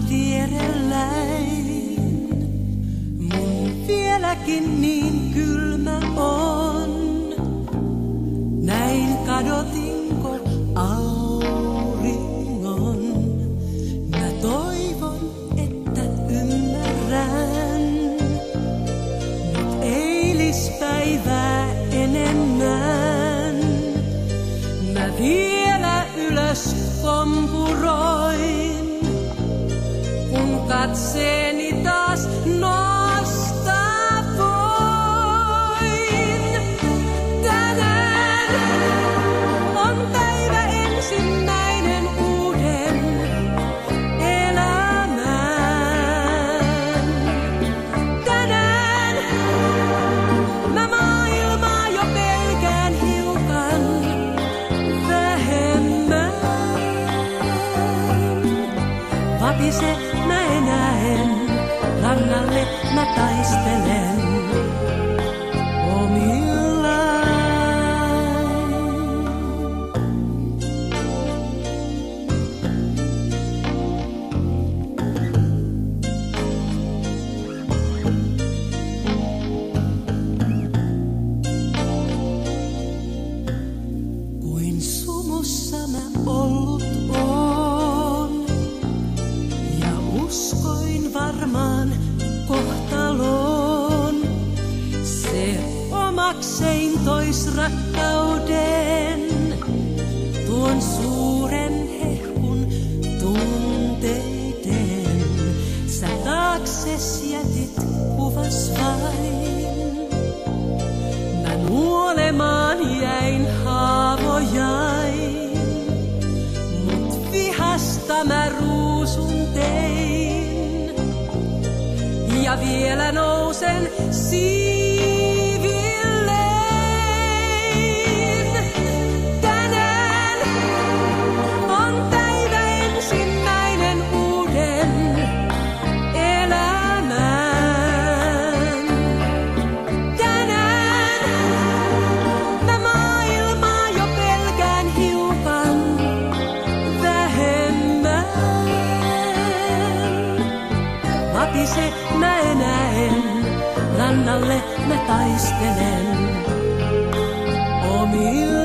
vierelläin. Mun vieläkin niin kylmä on. Näin kadotinko auringon. Mä toivon, että ymmärrän nyt eilispäivää enemmän. Mä vielä ylös kompuroin, kun katseeni taas nostaa voin. Tänään on päivä ensimmäinen uuden elämään. Tänään mä maailmaa jo pelkään hiukan vähemmän. Vapise mä enää en, rannalle mä taistelen omillaan. Kuin sumussa mä ollut oon, ja uskoin varmaan kohtaloon. Se omaksein tois rakkauden, tuon suuren hehkun tunteiden. Sä taakses jätit kuvas vain. Mä nuolemaan jäin haavojain, mut vihasta mä ruusun tein. Ja vielä nousen siivilleen. Tänään on päivä ensimmäinen uuden elämään. Tänään mä maailmaa jo pelkään hiukan vähemmän. Vapise mä enää en, rannalle mä taistelen omillaan.